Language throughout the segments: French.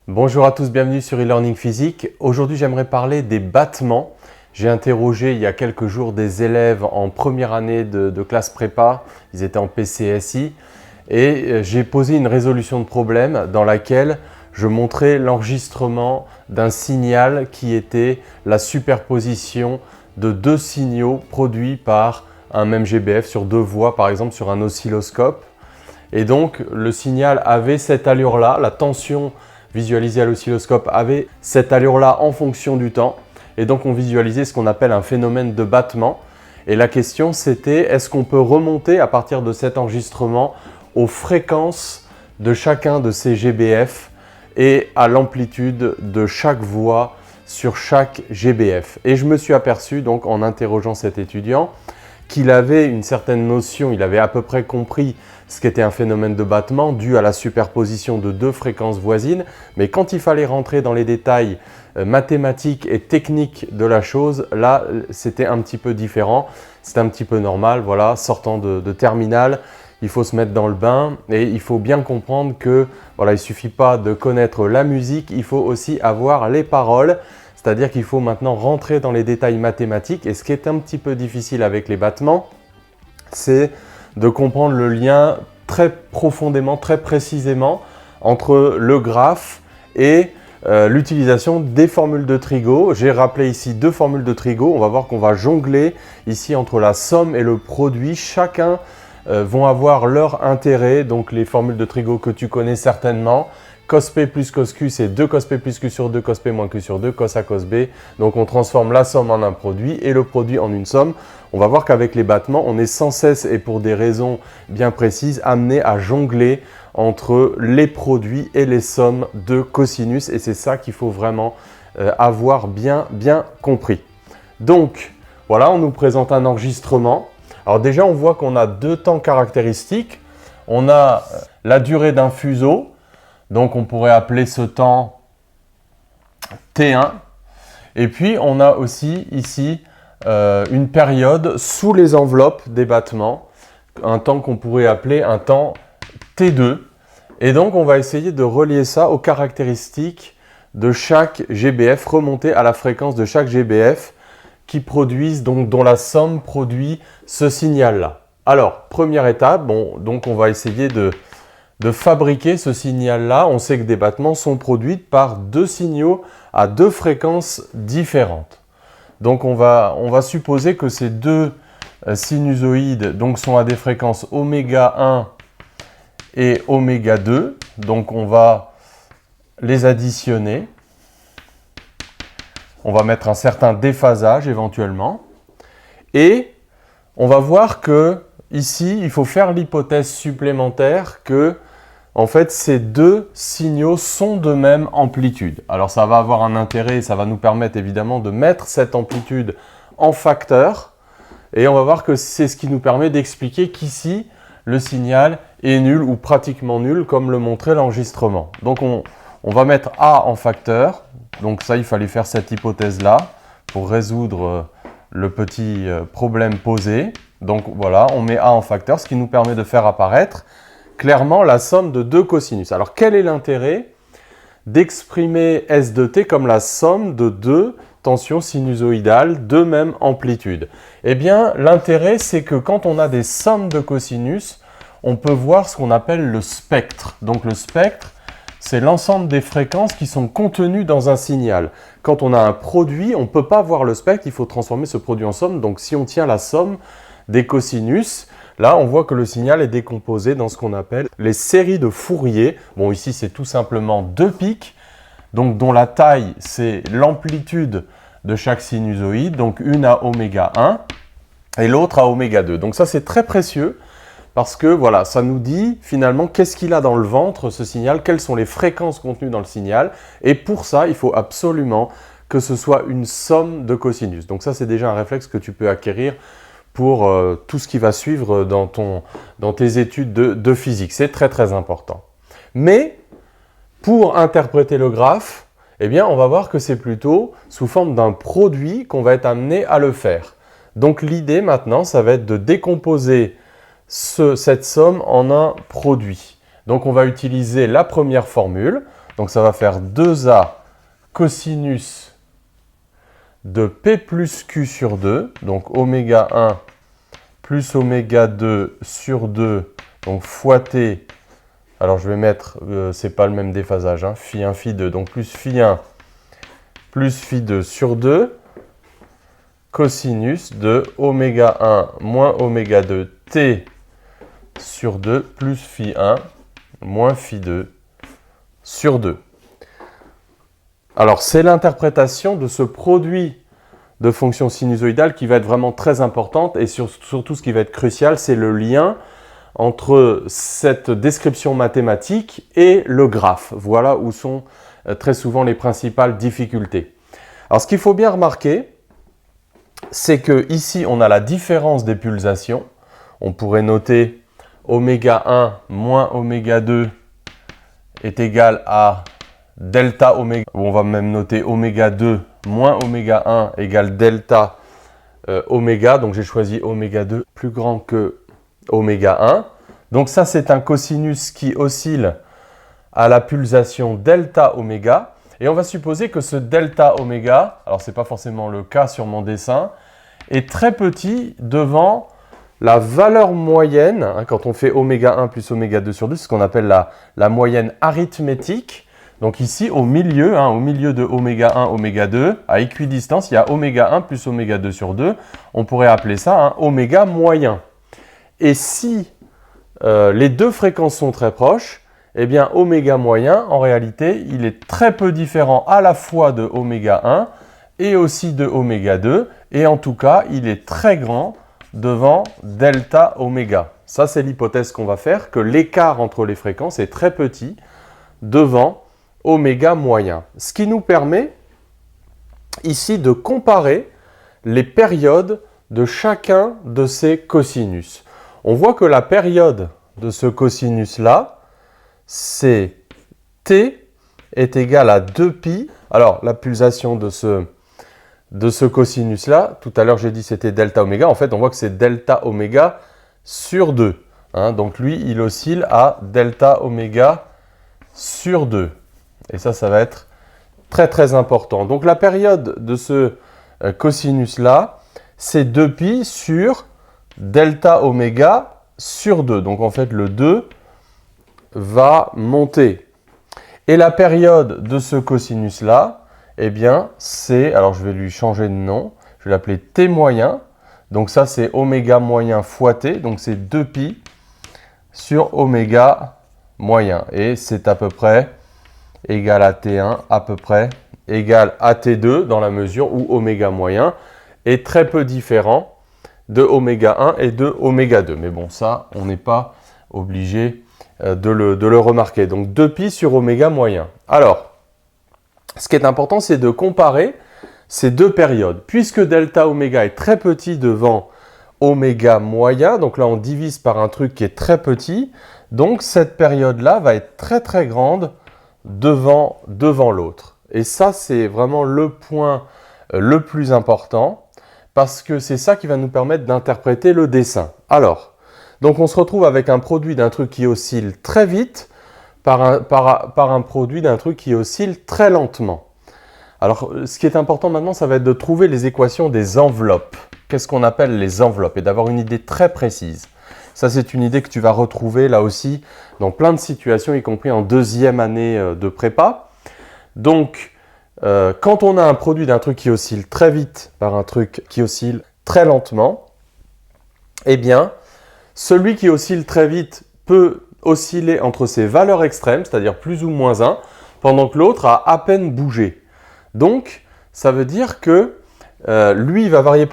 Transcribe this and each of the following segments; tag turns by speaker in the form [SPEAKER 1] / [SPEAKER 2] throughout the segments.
[SPEAKER 1] Bonjour à tous, bienvenue sur e-learning physique. Aujourd'hui, j'aimerais parler des battements. J'ai interrogé il y a quelques jours des élèves en première année de classe prépa, ils étaient en PCSI, et j'ai posé une résolution de problème dans laquelle je montrais l'enregistrement d'un signal qui était la superposition de deux signaux produits par un même GBF sur deux voies, par exemple sur un oscilloscope. Et donc le signal avait cette allure-là, la tension visualisée à l'oscilloscope avait cette allure-là en fonction du temps. Et donc on visualisait ce qu'on appelle un phénomène de battement. Et la question c'était, est-ce qu'on peut remonter à partir de cet enregistrement aux fréquences de chacun de ces GBF et à l'amplitude de chaque voie sur chaque GBF. Et je me suis aperçu donc en interrogeant cet étudiant qu'il avait une certaine notion, il avait à peu près compris ce qu'était un phénomène de battement dû à la superposition de deux fréquences voisines, mais quand il fallait rentrer dans les détails mathématiques et techniques de la chose, là c'était un petit peu différent, c'était un petit peu normal, voilà, sortant de terminale, il faut se mettre dans le bain et il faut bien comprendre que voilà, il ne suffit pas de connaître la musique, il faut aussi avoir les paroles. C'est-à-dire qu'il faut maintenant rentrer dans les détails mathématiques. Et ce qui est un petit peu difficile avec les battements, c'est de comprendre le lien très profondément, très précisément entre le graphe et l'utilisation des formules de Trigo. J'ai rappelé ici deux formules de Trigo. On va voir qu'on va jongler ici entre la somme et le produit. Chacun vont avoir leur intérêt. Donc les formules de Trigo que tu connais certainement. Cos P plus cos Q, c'est 2 cos P plus Q sur 2, cos P moins Q sur 2, cos A cos B. Donc on transforme la somme en un produit et le produit en une somme. On va voir qu'avec les battements, on est sans cesse et pour des raisons bien précises, amené à jongler entre les produits et les sommes de cosinus. Et c'est ça qu'il faut vraiment avoir bien compris. Donc voilà, on nous présente un enregistrement. Alors déjà, on voit qu'on a deux temps caractéristiques. On a la durée d'un fuseau. Donc on pourrait appeler ce temps T1. Et puis on a aussi ici une période sous les enveloppes des battements, un temps qu'on pourrait appeler un temps T2. Et donc on va essayer de relier ça aux caractéristiques de chaque GBF, remonter à la fréquence de chaque GBF qui produisent, donc dont la somme produit ce signal-là. Alors, première étape, donc on va essayer de fabriquer ce signal-là. On sait que des battements sont produits par deux signaux à deux fréquences différentes. Donc on va supposer que ces deux sinusoïdes donc, sont à des fréquences oméga 1 et oméga 2. Donc on va les additionner. On va mettre un certain déphasage éventuellement. Et on va voir que ici, il faut faire l'hypothèse supplémentaire que en fait, ces deux signaux sont de même amplitude. Alors, ça va avoir un intérêt, ça va nous permettre évidemment de mettre cette amplitude en facteur. Et on va voir que c'est ce qui nous permet d'expliquer qu'ici, le signal est nul ou pratiquement nul, comme le montrait l'enregistrement. Donc, on va mettre A en facteur. Donc ça, il fallait faire cette hypothèse-là pour résoudre le petit problème posé. Donc voilà, on met A en facteur, ce qui nous permet de faire apparaître clairement la somme de deux cosinus. Alors, quel est l'intérêt d'exprimer S de t comme la somme de deux tensions sinusoïdales de même amplitude? Eh bien, l'intérêt, c'est que quand on a des sommes de cosinus, on peut voir ce qu'on appelle le spectre. Donc, le spectre, c'est l'ensemble des fréquences qui sont contenues dans un signal. Quand on a un produit, on ne peut pas voir le spectre, il faut transformer ce produit en somme. Donc, si on tient la somme des cosinus, là, on voit que le signal est décomposé dans ce qu'on appelle les séries de Fourier. Bon, ici, c'est tout simplement deux pics, donc dont la taille, c'est l'amplitude de chaque sinusoïde, donc une à oméga 1 et l'autre à oméga 2. Donc ça, c'est très précieux parce que voilà, ça nous dit finalement qu'est-ce qu'il a dans le ventre, ce signal, quelles sont les fréquences contenues dans le signal. Et pour ça, il faut absolument que ce soit une somme de cosinus. Donc ça, c'est déjà un réflexe que tu peux acquérir pour tout ce qui va suivre dans tes études de physique. C'est très important. Mais pour interpréter le graphe, eh bien, on va voir que c'est plutôt sous forme d'un produit qu'on va être amené à le faire. Donc l'idée maintenant, ça va être de décomposer cette somme en un produit. Donc on va utiliser la première formule. Donc ça va faire 2A cosinus de P plus Q sur 2, donc oméga 1 plus oméga 2 sur 2, donc fois T. Alors je vais mettre, c'est pas le même déphasage, hein, phi 1, phi 2, donc plus phi 1 plus phi 2 sur 2, cosinus de oméga 1 moins oméga 2 T sur 2 plus phi 1 moins phi 2 sur 2. Alors, c'est l'interprétation de ce produit de fonctions sinusoïdales qui va être vraiment très importante et surtout ce qui va être crucial, c'est le lien entre cette description mathématique et le graphe. Voilà où sont très souvent les principales difficultés. Alors, ce qu'il faut bien remarquer, c'est que ici, on a la différence des pulsations. On pourrait noter oméga 1 moins oméga 2 est égal à delta oméga, on va même noter oméga 2 moins oméga 1 égale delta oméga, donc j'ai choisi oméga 2 plus grand que oméga 1. Donc ça, c'est un cosinus qui oscille à la pulsation delta oméga. Et on va supposer que ce delta oméga, alors ce n'est pas forcément le cas sur mon dessin, est très petit devant la valeur moyenne, hein, quand on fait oméga 1 plus oméga 2 sur 2, c'est ce qu'on appelle la moyenne arithmétique. Donc ici, au milieu de oméga 1, oméga 2, à équidistance, il y a oméga 1 plus oméga 2 sur 2. On pourrait appeler ça un oméga moyen. Et si les deux fréquences sont très proches, eh bien oméga moyen, en réalité, il est très peu différent à la fois de oméga 1 et aussi de oméga 2. Et en tout cas, il est très grand devant delta oméga. Ça, c'est l'hypothèse qu'on va faire, que l'écart entre les fréquences est très petit devant oméga moyen. Ce qui nous permet ici de comparer les périodes de chacun de ces cosinus. On voit que la période de ce cosinus-là, c'est T est égal à 2pi. Alors, la pulsation de ce cosinus-là, tout à l'heure j'ai dit c'était delta oméga, en fait on voit que c'est delta oméga sur 2. Hein, donc lui, il oscille à delta oméga sur 2. Et ça va être très très important. Donc la période de ce cosinus-là, c'est 2pi sur delta oméga sur 2. Donc en fait, le 2 va monter. Et la période de ce cosinus-là, eh bien, c'est, alors je vais lui changer de nom, je vais l'appeler T moyen. Donc ça, c'est oméga moyen fois T, donc c'est 2pi sur oméga moyen. Et c'est à peu près égal à T1, à peu près égal à T2, dans la mesure où oméga moyen est très peu différent de oméga 1 et de oméga 2. Mais bon, ça, on n'est pas obligé de le remarquer. Donc 2pi sur oméga moyen. Alors, ce qui est important, c'est de comparer ces deux périodes. Puisque delta oméga est très petit devant oméga moyen, donc là on divise par un truc qui est très petit, donc cette période-là va être très très grande devant l'autre. Et ça, c'est vraiment le point le plus important, parce que c'est ça qui va nous permettre d'interpréter le dessin. Alors, donc on se retrouve avec un produit d'un truc qui oscille très vite, par un produit d'un truc qui oscille très lentement. Alors, ce qui est important maintenant, ça va être de trouver les équations des enveloppes. Qu'est-ce qu'on appelle les enveloppes? Et d'avoir une idée très précise. Ça, c'est une idée que tu vas retrouver là aussi dans plein de situations, y compris en deuxième année de prépa. Donc, quand on a un produit d'un truc qui oscille très vite par un truc qui oscille très lentement, eh bien, celui qui oscille très vite peut osciller entre ses valeurs extrêmes, c'est-à-dire plus ou moins 1, pendant que l'autre a à peine bougé. Donc, ça veut dire que lui va varier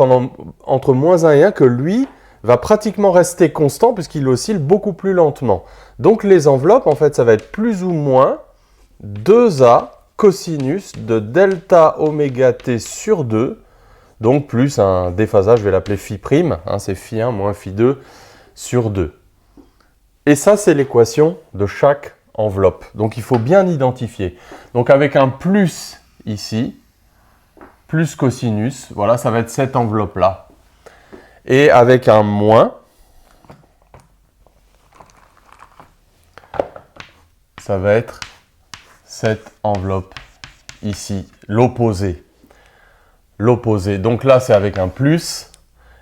[SPEAKER 1] entre moins 1 et 1, que lui va pratiquement rester constant puisqu'il oscille beaucoup plus lentement. Donc, les enveloppes, en fait, ça va être plus ou moins 2A cosinus de delta oméga t sur 2, donc plus un déphasage, je vais l'appeler phi prime, hein, c'est phi 1 moins phi 2 sur 2. Et ça, c'est l'équation de chaque enveloppe. Donc, il faut bien identifier. Donc, avec un plus ici, plus cosinus, voilà, ça va être cette enveloppe-là. Et avec un moins, ça va être cette enveloppe ici, l'opposé. L'opposé. Donc là, c'est avec un plus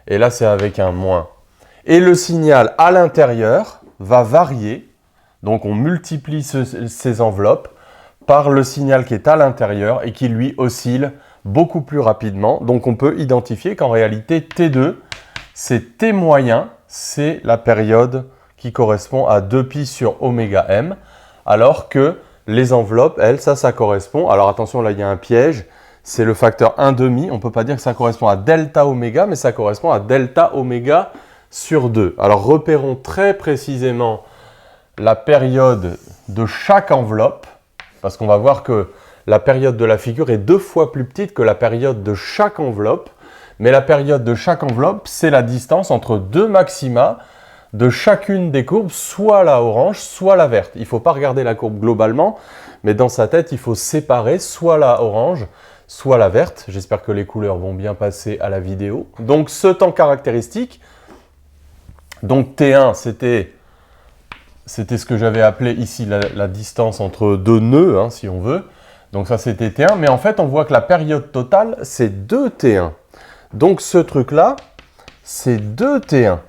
[SPEAKER 1] et là, c'est avec un moins. Et le signal à l'intérieur va varier. Donc, on multiplie ces enveloppes par le signal qui est à l'intérieur et qui, lui, oscille beaucoup plus rapidement. Donc, on peut identifier qu'en réalité, T2, c'est T moyen, c'est la période qui correspond à 2pi sur oméga m, alors que les enveloppes, elles, ça correspond. Alors, attention, là, il y a un piège. C'est le facteur 1,5. On ne peut pas dire que ça correspond à delta oméga, mais ça correspond à delta oméga sur 2. Alors, repérons très précisément la période de chaque enveloppe, parce qu'on va voir que la période de la figure est 2 fois plus petite que la période de chaque enveloppe. Mais la période de chaque enveloppe, c'est la distance entre deux maxima de chacune des courbes, soit la orange, soit la verte. Il ne faut pas regarder la courbe globalement, mais dans sa tête, il faut séparer soit la orange, soit la verte. J'espère que les couleurs vont bien passer à la vidéo. Donc, ce temps caractéristique, donc T1, c'était ce que j'avais appelé ici la distance entre deux nœuds, hein, si on veut. Donc ça, c'était T1. Mais en fait, on voit que la période totale, c'est 2T1. Donc, ce truc-là, c'est 2T1.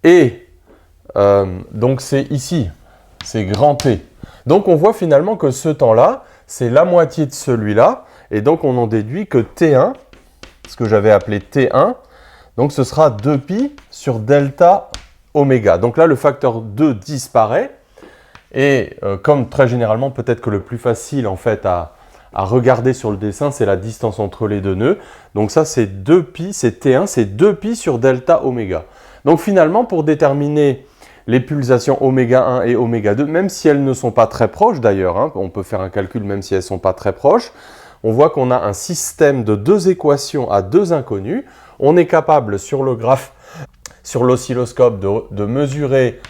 [SPEAKER 1] Et donc, c'est ici, c'est grand T. Donc, on voit finalement que ce temps-là, c'est la moitié de celui-là. Et donc, on en déduit que T1, ce que j'avais appelé T1, donc ce sera 2pi sur delta oméga. Donc là, le facteur 2 disparaît. Et comme très généralement, peut-être que le plus facile en fait à regarder sur le dessin, c'est la distance entre les deux nœuds. Donc ça, c'est 2pi, c'est T1, c'est 2pi sur delta oméga. Donc finalement, pour déterminer les pulsations oméga 1 et oméga 2, même si elles ne sont pas très proches d'ailleurs, hein, on peut faire un calcul même si elles ne sont pas très proches, on voit qu'on a un système de deux équations à deux inconnues. On est capable sur le graphe, sur l'oscilloscope, de mesurer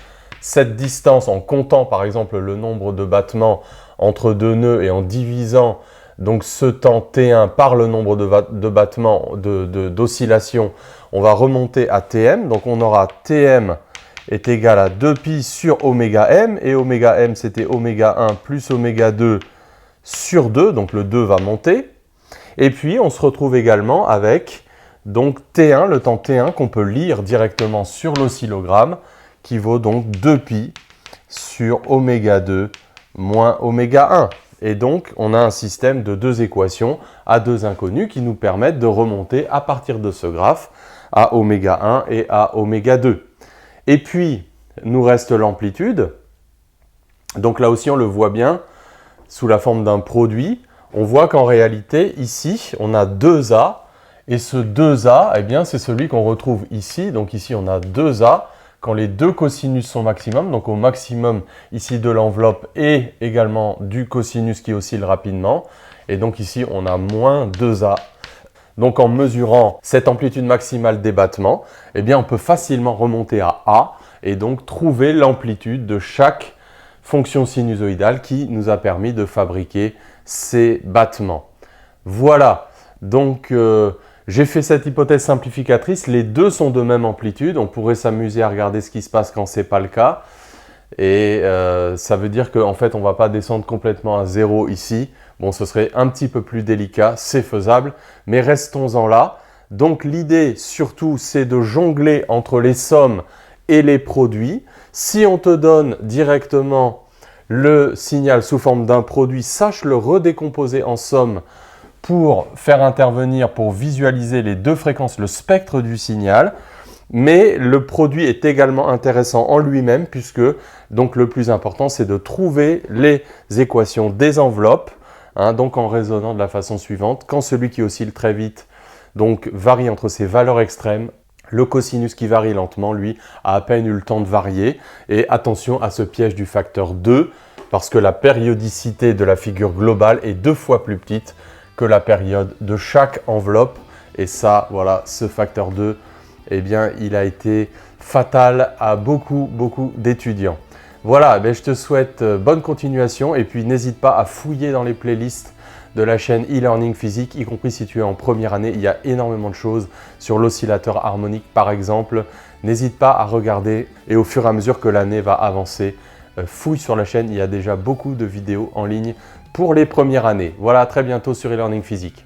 [SPEAKER 1] cette distance en comptant par exemple le nombre de battements entre deux nœuds et en divisant donc ce temps T1 par le nombre de battements d'oscillation, on va remonter à Tm. Donc on aura Tm est égal à 2pi sur oméga m, et oméga m c'était oméga 1 plus oméga 2 sur 2, donc le 2 va monter. Et puis on se retrouve également avec donc T1, le temps T1 qu'on peut lire directement sur l'oscillogramme, qui vaut donc 2pi sur oméga 2 moins oméga 1. Et donc, on a un système de deux équations à deux inconnues qui nous permettent de remonter à partir de ce graphe à oméga 1 et à oméga 2. Et puis, nous reste l'amplitude. Donc là aussi, on le voit bien sous la forme d'un produit. On voit qu'en réalité, ici, on a 2A. Et ce 2A, eh bien, c'est celui qu'on retrouve ici. Donc ici, on a 2A. Quand les deux cosinus sont maximum, donc au maximum ici de l'enveloppe et également du cosinus qui oscille rapidement. Et donc ici, on a moins 2A. Donc en mesurant cette amplitude maximale des battements, eh bien on peut facilement remonter à A et donc trouver l'amplitude de chaque fonction sinusoïdale qui nous a permis de fabriquer ces battements. Voilà, donc j'ai fait cette hypothèse simplificatrice, les deux sont de même amplitude, on pourrait s'amuser à regarder ce qui se passe quand ce n'est pas le cas. Et ça veut dire qu'en fait on ne va pas descendre complètement à 0 ici. Bon, ce serait un petit peu plus délicat, c'est faisable, mais restons-en là. Donc l'idée surtout c'est de jongler entre les sommes et les produits. Si on te donne directement le signal sous forme d'un produit, sache le redécomposer en somme pour faire intervenir, pour visualiser les deux fréquences, le spectre du signal. Mais le produit est également intéressant en lui-même puisque donc le plus important c'est de trouver les équations des enveloppes, hein, donc en raisonnant de la façon suivante. Quand celui qui oscille très vite donc varie entre ses valeurs extrêmes, le cosinus qui varie lentement, lui, a à peine eu le temps de varier. Et attention à ce piège du facteur 2 parce que la périodicité de la figure globale est 2 fois plus petite que la période de chaque enveloppe. Et ça, voilà, ce facteur 2, eh bien, il a été fatal à beaucoup d'étudiants. Voilà, je te souhaite bonne continuation et puis n'hésite pas à fouiller dans les playlists de la chaîne e-learning physique, y compris si tu es en première année. Il y a énormément de choses sur l'oscillateur harmonique par exemple. N'hésite pas à regarder et au fur et à mesure que l'année va avancer, fouille sur la chaîne, il y a déjà beaucoup de vidéos en ligne pour les premières années. Voilà, à très bientôt sur e-learning physique.